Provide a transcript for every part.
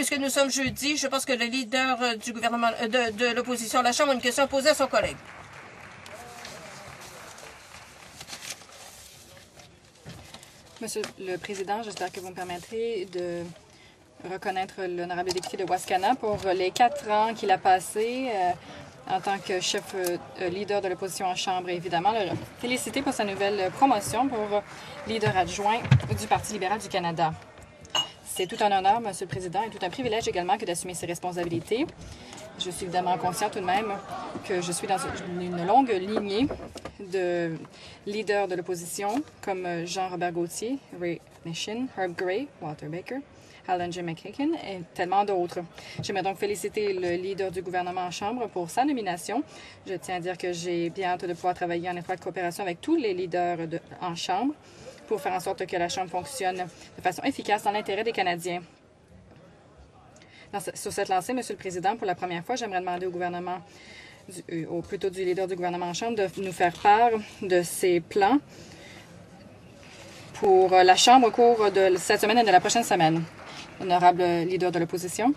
puisque nous sommes jeudi, je pense que le leader du gouvernement de l'opposition à la Chambre a une question à poser à son collègue. Monsieur le Président, j'espère que vous me permettrez de reconnaître l'honorable député de Wascana pour les 4 ans qu'il a passés en tant que chef leader de l'opposition en Chambre et évidemment le féliciter pour sa nouvelle promotion pour leader adjoint du Parti libéral du Canada. C'est tout un honneur, Monsieur le Président, et tout un privilège également que d'assumer ces responsabilités. Je suis évidemment conscient tout de même que je suis dans une longue lignée de leaders de l'opposition comme Jean-Robert Gauthier, Ray Nishin, Herb Gray, Walter Baker, Alan J. McKagan et tellement d'autres. J'aimerais donc féliciter le leader du gouvernement en Chambre pour sa nomination. Je tiens à dire que j'ai bien hâte de pouvoir travailler en étroite coopération avec tous les leaders en Chambre pour faire en sorte que la Chambre fonctionne de façon efficace dans l'intérêt des Canadiens. Sur cette lancée, Monsieur le Président, pour la première fois, j'aimerais demander au gouvernement, ou plutôt du leader du gouvernement en Chambre, de nous faire part de ses plans pour la Chambre au cours de cette semaine et de la prochaine semaine. Honorable leader de l'opposition.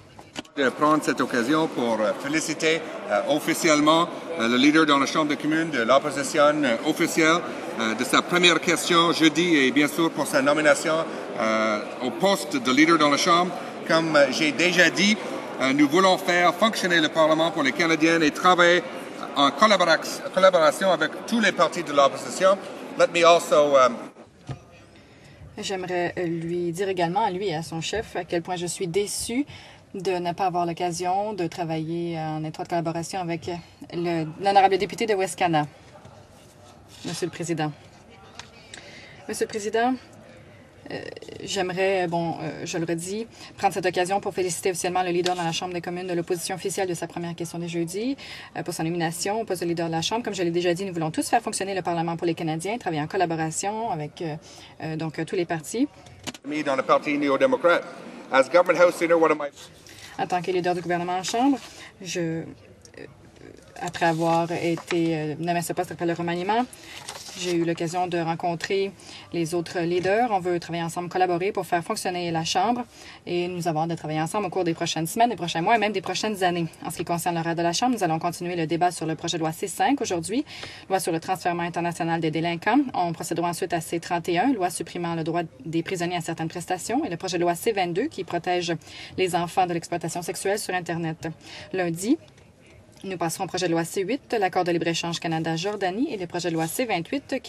Je vais prendre cette occasion pour féliciter officiellement le leader dans la Chambre des communes de l'opposition officielle de sa première question jeudi et bien sûr pour sa nomination au poste de leader dans la Chambre. Comme j'ai déjà dit, nous voulons faire fonctionner le Parlement pour les Canadiens et travailler en collaboration avec tous les partis de l'opposition. Let me also J'aimerais lui dire également, à lui et à son chef, à quel point je suis déçue de ne pas avoir l'occasion de travailler en étroite collaboration avec l'honorable député de Wascana. Monsieur le Président. Monsieur le Président, j'aimerais, je le redis, prendre cette occasion pour féliciter officiellement le leader dans la Chambre des communes de l'opposition officielle de sa première question de jeudi pour sa nomination au poste de leader de la Chambre. Comme je l'ai déjà dit, nous voulons tous faire fonctionner le Parlement pour les Canadiens, travailler en collaboration avec tous les partis. Dans le Parti néo-démocrate. As government house leader, one of my... En tant que leader du gouvernement en Chambre, après avoir été nommé à ce poste après le remaniement, j'ai eu l'occasion de rencontrer les autres leaders. On veut travailler ensemble, collaborer pour faire fonctionner la Chambre et nous avons hâte de travailler ensemble au cours des prochaines semaines, des prochains mois et même des prochaines années. En ce qui concerne l'horaire de la Chambre, nous allons continuer le débat sur le projet de loi C5 aujourd'hui, loi sur le transfèrement international des délinquants. On procédera ensuite à C31, loi supprimant le droit des prisonniers à certaines prestations et le projet de loi C22 qui protège les enfants de l'exploitation sexuelle sur Internet. Lundi, nous passerons au projet de loi C8, l'accord de libre-échange Canada-Jordanie, et le projet de loi C28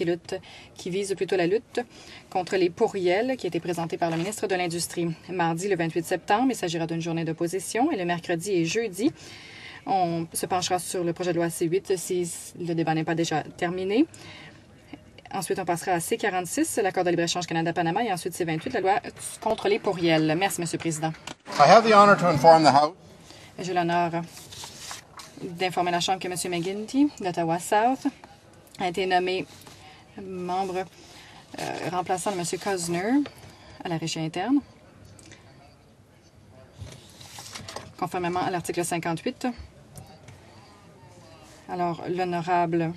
qui vise plutôt la lutte contre les pourriels qui a été présenté par le ministre de l'Industrie. Mardi, le 28 septembre, il s'agira d'une journée d'opposition et le mercredi et jeudi, on se penchera sur le projet de loi C8 si le débat n'est pas déjà terminé. Ensuite, on passera à C46, l'accord de libre-échange Canada-Panama, et ensuite C28, la loi contre les pourriels. Merci, Monsieur le Président. I have the honor to inform the House. J'ai l'honneur d'informer la Chambre que M. McGuinty, d'Ottawa South, a été nommé membre remplaçant de M. Cosner à la régie interne, conformément à l'article 58. Alors, l'honorable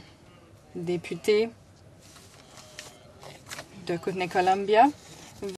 député de Kootenay-Columbia